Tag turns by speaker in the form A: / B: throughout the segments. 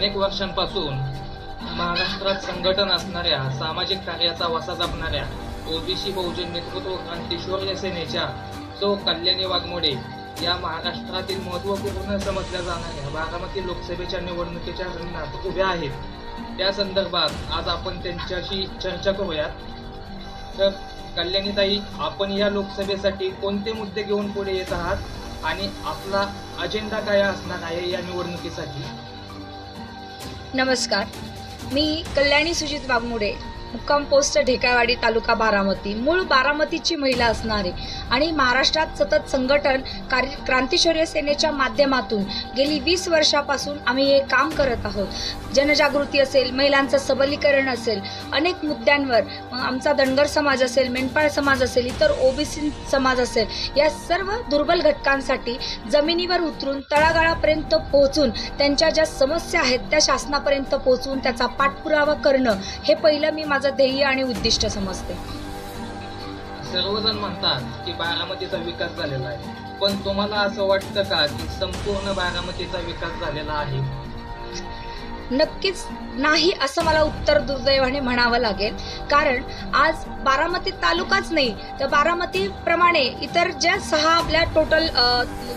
A: अनेक वर्षांपासून महाराष्ट्रात संघटन असणाऱ्या, सामाजिक कार्याचा वसा जपणाऱ्या ओबीसी बहुजन नेतृत्व क्रांती सेनेच्या सौ कल्याणी वाघमोडे या महाराष्ट्रातील महत्त्वपूर्ण समजल्या जाणाऱ्या बारामती लोकसभेच्या निवडणुकीच्या रिंगणात उभ्या आहेत. त्या संदर्भात आज आपण त्यांच्याशी चर्चा करूयात. तर कल्याणीताई, आपण या लोकसभेसाठी कोणते मुद्दे घेऊन पुढे येत आहात आणि आपला अजेंडा काय असणार आहे या निवडणुकीसाठी?
B: नमस्कार, मी कल्याणी सुजित वाघमोडे, मुक्काम पोस्ट ढेकावाडी, तालुका बारामती, मूळ बारामतीची महिला असणारे आणि महाराष्ट्रात सतत संघटन क्रांतीशौर्य सेनेच्या माध्यमातून गेली 20 वर्षापासून आम्ही हे काम करत आहोत. जनजागृती असेल, महिलांचं सबलीकरण असेल, अनेक मुद्द्यांवर आमचा धनगर समाज असेल, मेंढपाळ समाज असेल, इतर ओबीसी समाज असेल, या सर्व दुर्बल घटकांसाठी जमिनीवर उतरून तळागाळापर्यंत पोहोचून त्यांच्या ज्या समस्या आहेत त्या शासनापर्यंत पोहोचून त्याचा पाठपुरावा करणं हे पहिलं मी माझं ध्येय आणि उद्दिष्ट समजते.
A: सर्वजण म्हणतात की बारामतीचा विकास झालेला आहे, पण तुम्हाला असं वाटतं का की संपूर्ण बारामतीचा विकास झालेला आहे?
B: नक्कीच नाही असं मला उत्तर दुर्दैवाने म्हणावं लागेल. कारण आज बारामती तालुकाच नाही तर बारामतीप्रमाणे इतर ज्या 6 आपल्या टोटल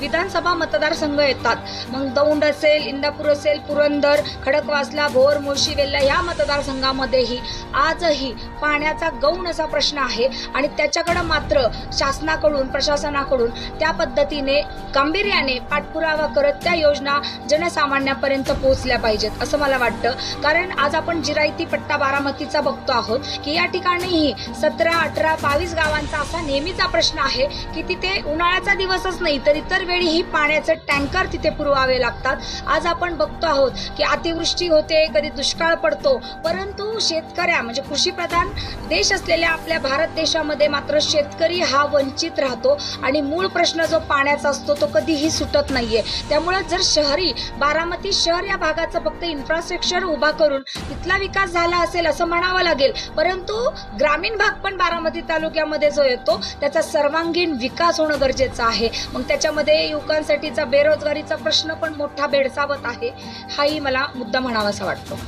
B: विधानसभा मतदारसंघ येतात, मग दौंड असेल, इंदापूर असेल, पुरंदर, खडकवासला, भोर, मुळशी, वेल्हा या मतदारसंघामध्येही आजही पाण्याचा गौण असा प्रश्न आहे आणि त्याच्याकडे मात्र शासनाकडून, प्रशासनाकडून त्या पद्धतीने गांभीर्याने पाठपुरावा करत त्या योजना जनसामान्यापर्यंत पोहोचल्या पाहिजेत असं मला वाटतं. कारण आज आपण जिरायती पट्टा बारामतीचा बघतो आहोत की या ठिकाणीही 17, 18, 22 गावांचा असा नेहमीचा प्रश्न आहे की तिथे उन्हाळ्याचा दिवसच नाही तर इतर वेळी ही पाण्याचे टँकर तिथे पुरवावे लागतात. आज आपण बघतो आहोत की अतिवृष्टी होते, कधी दुष्काळ पडतो, परंतु शेतकऱ्या म्हणजे कृषीप्रधान देश असलेल्या आपल्या भारत देशामध्ये मात्र शेतकरी हा वंचित राहतो आणि मूळ प्रश्न जो पाण्याचा असतो तो कधीही सुटत नाहीये. त्यामुळे जर शहरी बारामती शहर या भागाचं फक्त इन्फ्रास्ट्रक्चर उभा करून तिथला विकास झाला असेल असं म्हणावं लागेल, परंतु ग्रामीण भाग पण बारामती तालुक्यामध्ये जो येतो त्याचा सर्वांगीण विकास होणं गरजेचं आहे. मग त्याच्यामध्ये युवकांसाठीचा बेरोजगारीचा प्रश्न पण मोठा भेडसावत आहे, हाही मला मुद्दा म्हणावासा वाटतो.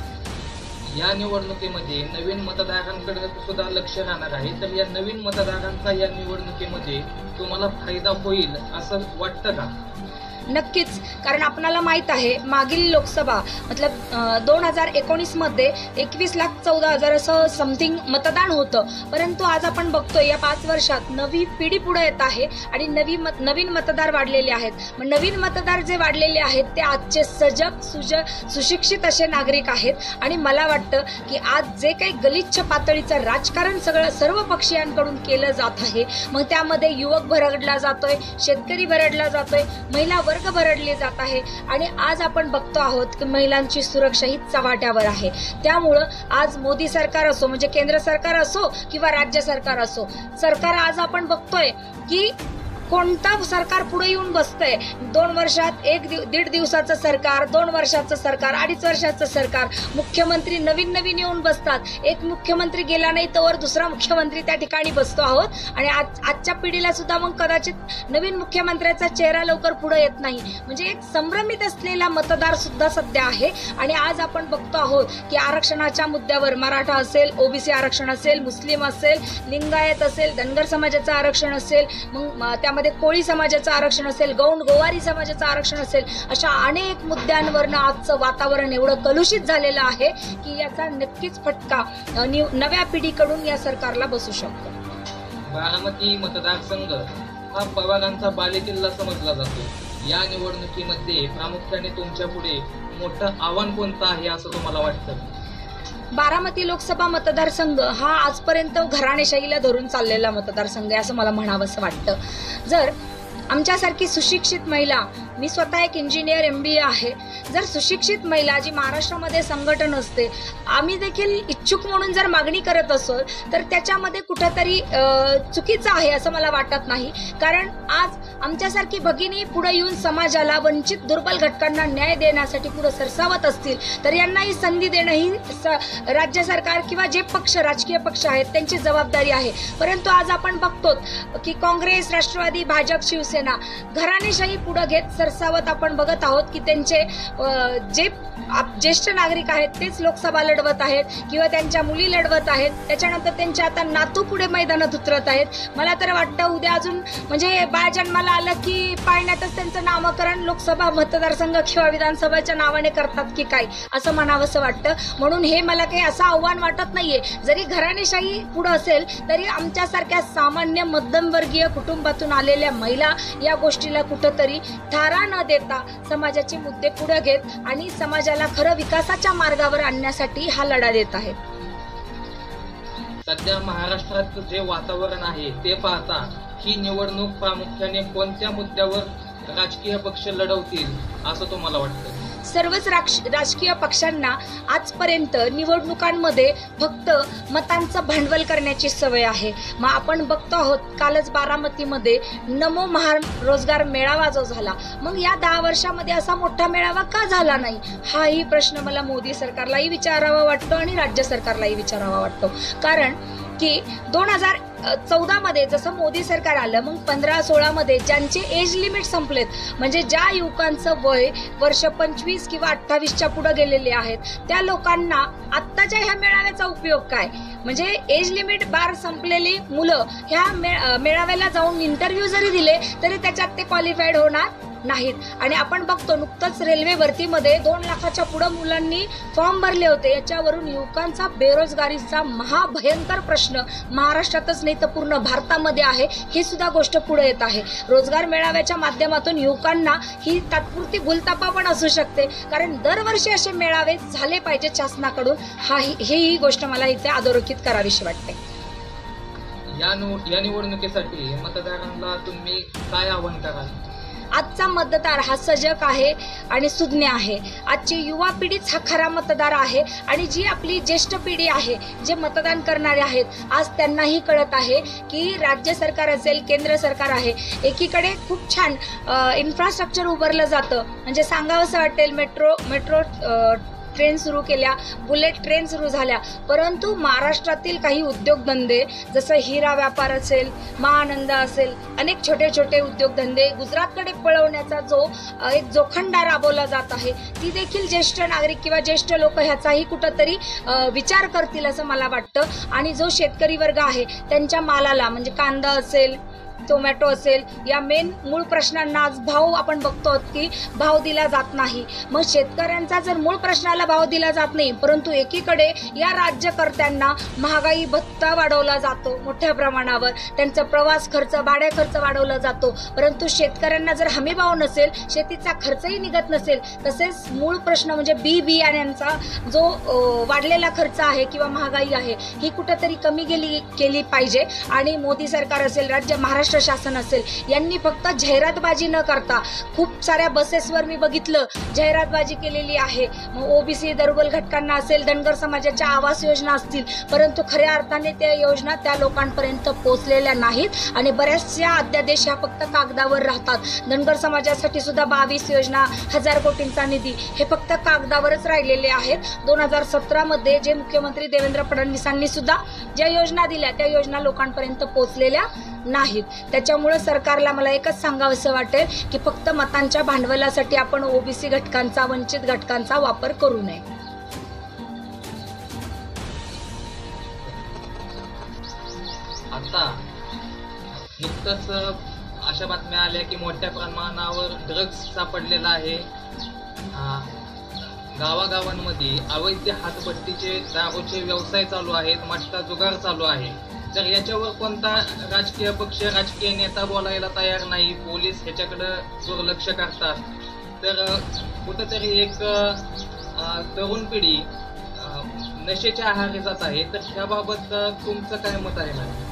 A: या निवडणुकीमध्ये नवीन मतदारांकडे सुद्धा लक्ष राहणार आहे, तर या नवीन मतदारांचा या निवडणुकीमध्ये तुम्हाला फायदा होईल असं वाटतं का?
B: नक्कीच, कारण आपणाला माहित आहे मागील लोकसभा मतलब 2019 मध्ये 21,14,000 असं समथिंग मतदान होतं, परंतु आज आपण बघतोय या 5 वर्षात नवी पिढी पुढे येत आहे आणि नवीन मतदार वाढलेले आहेत. मग नवीन मतदार जे वाढलेले आहेत ते आजचे सजग सुशिक्षित असे नागरिक आहेत आणि मला वाटतं की आज जे काही गलिच्छ पातळीचं राजकारण सर्व पक्षीयांकडून केलं जात आहे, मग त्यामध्ये युवक भरडला जातोय, शेतकरी भरडला जातोय, महिला वर्ग भरडले जात आहे आणि आज आपण बघतो आहोत की महिलांची सुरक्षा ही चव्हाट्यावर आहे. त्यामुळं आज मोदी सरकार असो म्हणजे केंद्र सरकार असो किंवा राज्य सरकार असो, सरकार आज आपण बघतोय की कोणता सरकार पुढे येऊन बसतंय. 2 वर्षात 1-1.5 दिवसाचं सरकार, 2 वर्षाचं सरकार, 2.5 वर्षाचं सरकार, मुख्यमंत्री नवीन येऊन बसतात. एक मुख्यमंत्री गेला नाही तर दुसरा मुख्यमंत्री त्या ठिकाणी बसतो आहोत आणि आजच्या पिढीला सुद्धा मग कदाचित नवीन मुख्यमंत्र्याचा चेहरा लवकर पुढे येत नाही. म्हणजे एक संभ्रमित असलेला मतदार सुद्धा सध्या आहे आणि आज आपण बघतो आहोत की आरक्षणाच्या मुद्द्यावर मराठा असेल, ओबीसी आरक्षण असेल, मुस्लिम असेल, लिंगायत असेल, धनगर समाजाचं आरक्षण असेल, मग त्यामध्ये कोळी समाजाचं आरक्षण असेल, गौंड गोवारी समाजाचं आरक्षण असेल, अशा अनेक मुद्द्यांवरनं आजचं वातावरण एवढं कलुषित झालेलं आहे की याचा नक्कीच फटका नव्या पिढीकडून या सरकारला बसू शकतो.
A: बारामती मतदारसंघ हा पवारांचा बालेकिल्ला समजला जातो. या निवडणुकीमध्ये प्रामुख्याने तुमच्या पुढे मोठं आव्हान कोणतं आहे असं तुम्हाला वाटतं?
B: बारामती लोकसभा मतदारसंघ हा आजपर्यंत घराणेशाहीला धरून चाललेला मतदारसंघ आहे असं मला म्हणावंसं वाटतं. जर आमच्यासारखी सुशिक्षित महिला, मी स्वतः एक इंजिनियर MBA आहे, जर सुशिक्षित महिला जी महाराष्ट्रामध्ये संघटन असते, आम्ही देखील इच्छुक म्हणून जर मागणी करत असो तर त्याच्यामध्ये कुठेतरी चुकीचं आहे असं मला वाटत नाही. कारण आज आमच्यासारखी भगिनी पुढे येऊन समाजाला, वंचित दुर्बल घटकांना न्याय देण्यासाठी पुढे सरसावत असतील तर यांनाही संधी देणं ही राज्य सरकार किंवा जे राजकीय पक्ष आहेत त्यांची जबाबदारी आहे. परंतु आज आपण बघतो की काँग्रेस, राष्ट्रवादी, भाजप, शिवसेना घराणेशाही पुढे घेत सरसावत आपण बघत आहोत की त्यांचे जे ज्येष्ठ नागरिक आहेत तेच लोकसभा लढवत आहेत किंवा त्यांच्या मुली लढवत आहेत, त्याच्यानंतर त्यांच्या आता नातू पुढे मैदानात उतरत आहेत. मला तर वाटतं उद्या अजून म्हणजे बाळ जन्माला आलं की पाळण्यातच त्यांचं नामकरण लोकसभा मतदारसंघ किंवा विधानसभेच्या नावाने करतात की काय असं म्हणावंसं वाटतं. म्हणून हे मला काही असं आव्हान वाटत नाहीये. जरी घराणेशाही पुढे असेल तरी आमच्यासारख्या सामान्य मध्यमवर्गीय कुटुंबातून आलेल्या महिला या गोष्टीला कुठंतरी थारा न देता समाजाचे मुद्दे पुढे घेत आणि समाजाला खरं विकासाच्या मार्गावर आणण्यासाठी हा लढा देत आहेत.
A: सध्या महाराष्ट्रात जे वातावरण आहे ते पाहता ही निवडणूक प्रामुख्याने कोणत्या मुद्द्यावर राजकीय पक्ष लढवतील असं तुम्हाला वाटतं?
B: सर्वच राजकीय पक्षांना आजपर्यंत निवडणुकांमध्ये फक्त मतांचं भांडवल करण्याची सवय आहे. मग आपण बघतो आहोत कालच बारामतीमध्ये नमो रोजगार मेळावा जो झाला, मग या 10 वर्षामध्ये असा मोठा मेळावा का झाला नाही हाही प्रश्न मला मोदी सरकारलाही विचारावा वाटतो आणि राज्य सरकारलाही विचारावा वाटतो. कारण की 2014 मध्ये जसं मोदी सरकार आलं, मग 15-16 मध्ये ज्यांचे एज लिमिट संपलेत, म्हणजे ज्या युवकांचं वय वर्ष 25 किंवा 28च्या पुढे गेलेले आहेत, त्या लोकांना आत्ताच्या ह्या मेळाव्याचा उपयोग काय? म्हणजे एज लिमिट बार संपलेली मुलं ह्या मेळाव्याला जाऊन इंटरव्ह्यू जरी दिले तरी त्याच्यात ते क्वालिफाईड होणार नाहीत. आणि आपण बघतो नुकतंच रेल्वे भरतीमध्ये 2 लाखाच्या पुढे मुलांनी फॉर्म भरले होते. याच्यावरून युवकांचा बेरोजगारीचा महाभयंकर प्रश्न महाराष्ट्रातच नाही तर पूर्ण भारतामध्ये आहे, ही सुद्धा गोष्ट पुढे येत आहे. रोजगार मेळाव्याच्या माध्यमातून युवकांना ही तात्पुरती भूलथापा पण असू शकते, कारण दरवर्षी असे मेळावे झाले पाहिजे शासनाकडून. ही गोष्ट मला इथे अधोरेखित करावीशी वाटते.
A: या निवडणुकीसाठी मतदारांना तुम्ही काय आवाहन कराल?
B: आजचा मतदार हा सजग आहे आणि सुज्ञ आहे. आजची युवा पिढीच हा खरा मतदार आहे आणि जी आपली ज्येष्ठ पिढी आहे, जे मतदान करणारे आहेत, आज त्यांनाही कळत आहे की राज्य सरकार असेल, केंद्र सरकार आहे, एकीकडे खूप छान इन्फ्रास्ट्रक्चर उभारलं जातं. म्हणजे सांगावंसं वाटेल, मेट्रो ट्रेन सुरू केल्या, बुलेट ट्रेन सुरू झाल्या, परंतु महाराष्ट्रातील काही उद्योगधंदे जसं हिरा व्यापार असेल, महानंदा असेल, अनेक छोटे छोटे उद्योगधंदे गुजरातकडे पळवण्याचा जो एक जोखंडा राबवला जात आहे, ती देखील ज्येष्ठ नागरिक किंवा ज्येष्ठ लोक ह्याचाही कुठंतरी विचार करतील असं मला वाटतं. आणि जो शेतकरी वर्ग आहे त्यांच्या मालाला, म्हणजे कांदा असेल, टोमॅटो असेल, या मूळ प्रश्नांना आज भाव आपण बघतो की भाव दिला जात नाही. मग शेतकऱ्यांचा जर मूळ प्रश्नाला भाव दिला जात नाही, परंतु एकीकडे या राज्यकर्त्यांना महागाई भत्ता वाढवला जातो मोठ्या प्रमाणावर, त्यांचा प्रवास खर्च, भाडे खर्च वाढवला जातो, परंतु शेतकऱ्यांना जर हमी भाव नसेल, शेतीचा खर्चही निघत नसेल, तसेच मूळ प्रश्न म्हणजे बियाण्यांचा जो वाढलेला खर्च आहे किंवा महागाई आहे, ही कुठेतरी कमी केली पाहिजे. आणि मोदी सरकार असेल, महाराष्ट्र शासन असेल, यांनी फक्त जाहिरातबाजी न करता, खूप साऱ्या बसेसवर मी बघितलं जाहिरातबाजी केलेली आहे. मग ओबीसी दुर्बल घटकांना असेल, धनगर समाजाच्या आवास योजना असतील, परंतु खऱ्या अर्थाने त्या योजना त्या लोकांपर्यंत पोहोचलेल्या नाहीत आणि बऱ्याचशा अध्यादेश ह्या फक्त कागदावर राहतात. धनगर समाजासाठी सुद्धा 22 योजना, 1000 कोटींचा निधी, हे फक्त कागदावरच राहिलेले आहेत. 2017 मध्ये जे मुख्यमंत्री देवेंद्र फडणवीसांनी सुद्धा ज्या योजना दिल्या त्या योजना लोकांपर्यंत पोहोचलेल्या नाहीत. त्याच्यामुळे सरकारला मला एकच सांगावंसं वाटेल की फक्त मतांच्या भांडवलासाठी आपण ओबीसी घटकांचा, वंचित घटकांचा वापर करू नये.
A: आता नुकतंच अशा बातम्या आल्या की मोठ्या प्रमाणावर ड्रग्ज सापडलेला आहे. गावागावांमध्ये अवैध हातभट्टीचे, दारूचे व्यवसाय चालू आहेत, मटका जुगार चालू आहे. तर याच्यावर कोणता राजकीय पक्ष, राजकीय नेता बोलायला तयार नाही, पोलीस ह्याच्याकडे दुर्लक्ष करतात. तर कुठेतरी एक तरुण पिढी नशेच्या आहारी जात आहे. तर ह्याबाबत तुमचं काय मत आहे मॅडम?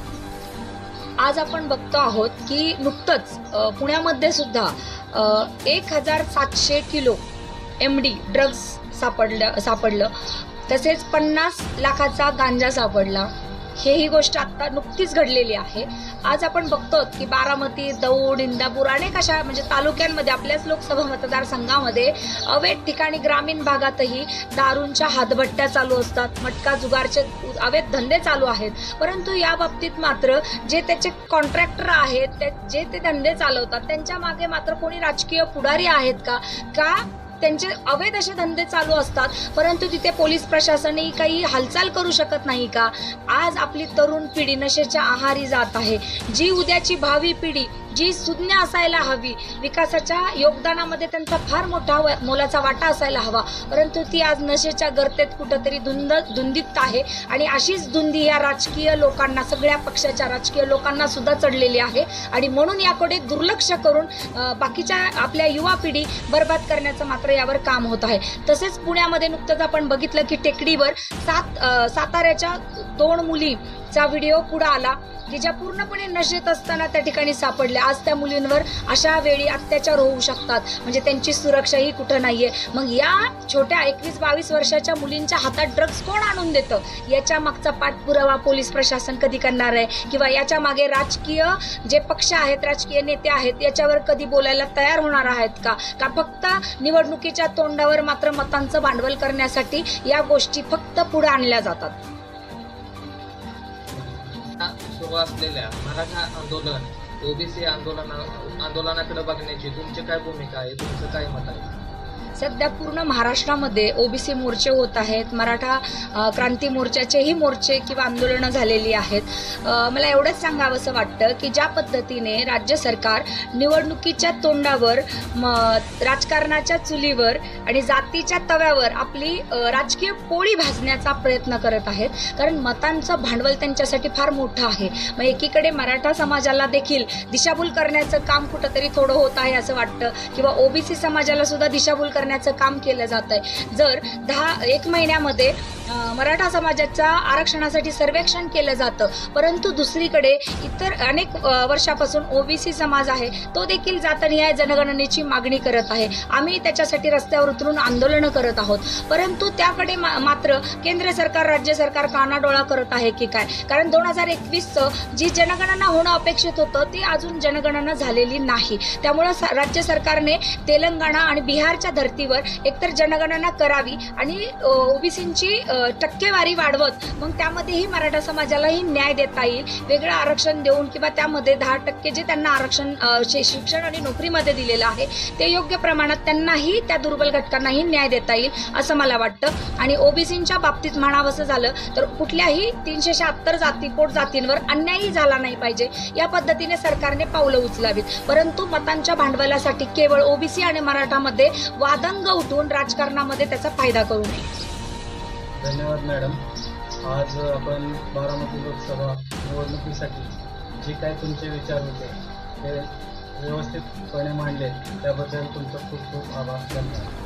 B: आज आपण बघतो आहोत की नुकतंच पुण्यामध्ये सुद्धा 1700 किलो MD ड्रग्ज सापडलं, तसेच 50 लाखाचा गांजा सापडला. ही गोष्ट आता नुकतीच घडलेली आहे. आज आपण बघतो की बारामती, दौंड, इंदापूर अनेक अशा म्हणजे तालुक्यांमध्ये, आपल्याच लोकसभा मतदारसंघामध्ये अवैध ठिकाणी, ग्रामीण भागातही दारूंच्या हातभट्ट्या चालू असतात, मटका जुगारचे अवैध धंदे चालू आहेत. परंतु या बाबतीत मात्र जे त्याचे कॉन्ट्रॅक्टर आहेत, जे ते धंदे चालवतात, त्यांच्या मागे मात्र कोणी राजकीय पुढारी आहेत का त्यांचे अवैध असे धंदे चालू असतात, परंतु तिथे पोलीस प्रशासनही काही हालचाल करू शकत नाही का? आज आपली तरुण पिढी नशेच्या आहारी जात आहे. जी उद्याची भावी पिढी जी सुज्ञ असायला हवी, विकासाच्या योगदानामध्ये त्यांचा फार मोठा मोलाचा वाटा असायला हवा, परंतु ती आज नशेच्या गर्तेत कुठंतरी धुंदीत आहे. आणि अशीच धुंदी या राजकीय लोकांना, सगळ्या पक्षाच्या राजकीय लोकांना सुद्धा चढलेली आहे. आणि म्हणून याकडे दुर्लक्ष करून बाकीच्या आपल्या युवा पिढी बर्बाद करण्याचं मात्र यावर काम होत आहे. तसेच पुण्यामध्ये नुकतंच आपण बघितलं की टेकडीवर साताऱ्याच्या 2 मुलीचा व्हिडिओ पुढे आला की ज्या पूर्णपणे नशेत असताना त्या ठिकाणी सापडल्या. आज त्या मुलींवर अशा वेळी अत्याचार होऊ शकतात, म्हणजे त्यांची सुरक्षाही कुठं नाहीये. मग या छोट्या 21-22 वर्षाच्या मुलींच्या हातात ड्रग्ज कोण आणून देतं? याच्या मागचा पाठपुरावा पोलीस प्रशासन कधी करणार आहे? किंवा याच्या मागे राजकीय जे पक्ष आहेत, राजकीय नेते आहेत, याच्यावर कधी बोलायला तयार होणार आहेत का? का फक्त निवडणुकीच्या तोंडावर मात्र मतांचं भांडवल करण्यासाठी या गोष्टी फक्त पुढे आणल्या जातात?
A: सुरू असलेल्या मराठा आंदोलन, ओबीसी आंदोलनाकडे बघण्याची तुमची काय भूमिका आहे? तुमचं काय मत आहे?
B: सध्या पूर्ण महाराष्ट्रामध्ये ओबीसी मोर्चे होत आहेत, मराठा क्रांती मोर्चाचेही मोर्चे किंवा आंदोलनं झालेली आहेत. मला एवढंच सांगावंसं वाटतं की ज्या पद्धतीने राज्य सरकार निवडणुकीच्या तोंडावर, राजकारणाच्या चुलीवर आणि जातीच्या तव्यावर आपली राजकीय पोळी भाजण्याचा प्रयत्न करत आहेत, कारण मतांचं भांडवल त्यांच्यासाठी फार मोठं आहे. मग एकीकडे मराठा समाजाला देखील दिशाभूल करण्याचं काम कुठंतरी थोडं होत आहे असं वाटतं, किंवा ओबीसी समाजाला सुद्धा दिशाभूल करण्याचं काम केलं जात आहे. जर 1 महिन्यामध्ये मराठा समाजाच्या आरक्षणासाठी सर्वेक्षण केलं जातं, परंतु दुसरीकडे इतर अनेक वर्षापासून ओबीसी समाज आहे, तो देखील जातनिहाय जनगणनेची मागणी करत आहे. आम्ही त्याच्यासाठी रस्त्यावर उतरून आंदोलनं करत आहोत, परंतु त्याकडे मात्र केंद्र सरकार, राज्य सरकार कानाडोळा करत आहे की काय? कारण 2021चं जी जनगणना होणं अपेक्षित होतं ती अजून जनगणना झालेली नाही. त्यामुळं राज्य सरकारने तेलंगणा आणि बिहारच्या धर्तीवर एकतर जनगणना करावी आणि ओबीसींची टक्केवारी वाढवत मग त्यामध्येही मराठा समाजालाही न्याय देता येईल, वेगळं आरक्षण देऊन, किंवा त्यामध्ये 10% जे त्यांना आरक्षण शिक्षण आणि नोकरीमध्ये दिलेलं आहे ते योग्य प्रमाणात त्यांनाही, त्या दुर्बल घटकांनाही न्याय देता येईल असं मला वाटतं. आणि ओबीसींच्या बाबतीत म्हणावंसं झालं तर कुठल्याही 376 पोटजातींवर अन्यायही झाला नाही पाहिजे, या पद्धतीने सरकारने पावलं उचलावीत. परंतु मतांच्या भांडवलासाठी केवळ ओबीसी आणि मराठामध्ये वादंग उठून राजकारणामध्ये त्याचा फायदा करू नये.
C: धन्यवाद मॅडम. आज आपण बारामती लोकसभा निवडणुकीसाठी जे काय तुमचे विचार होते ते व्यवस्थितपणे मांडले, त्याबद्दल तुमचं खूप खूप आभार. धन्यवाद.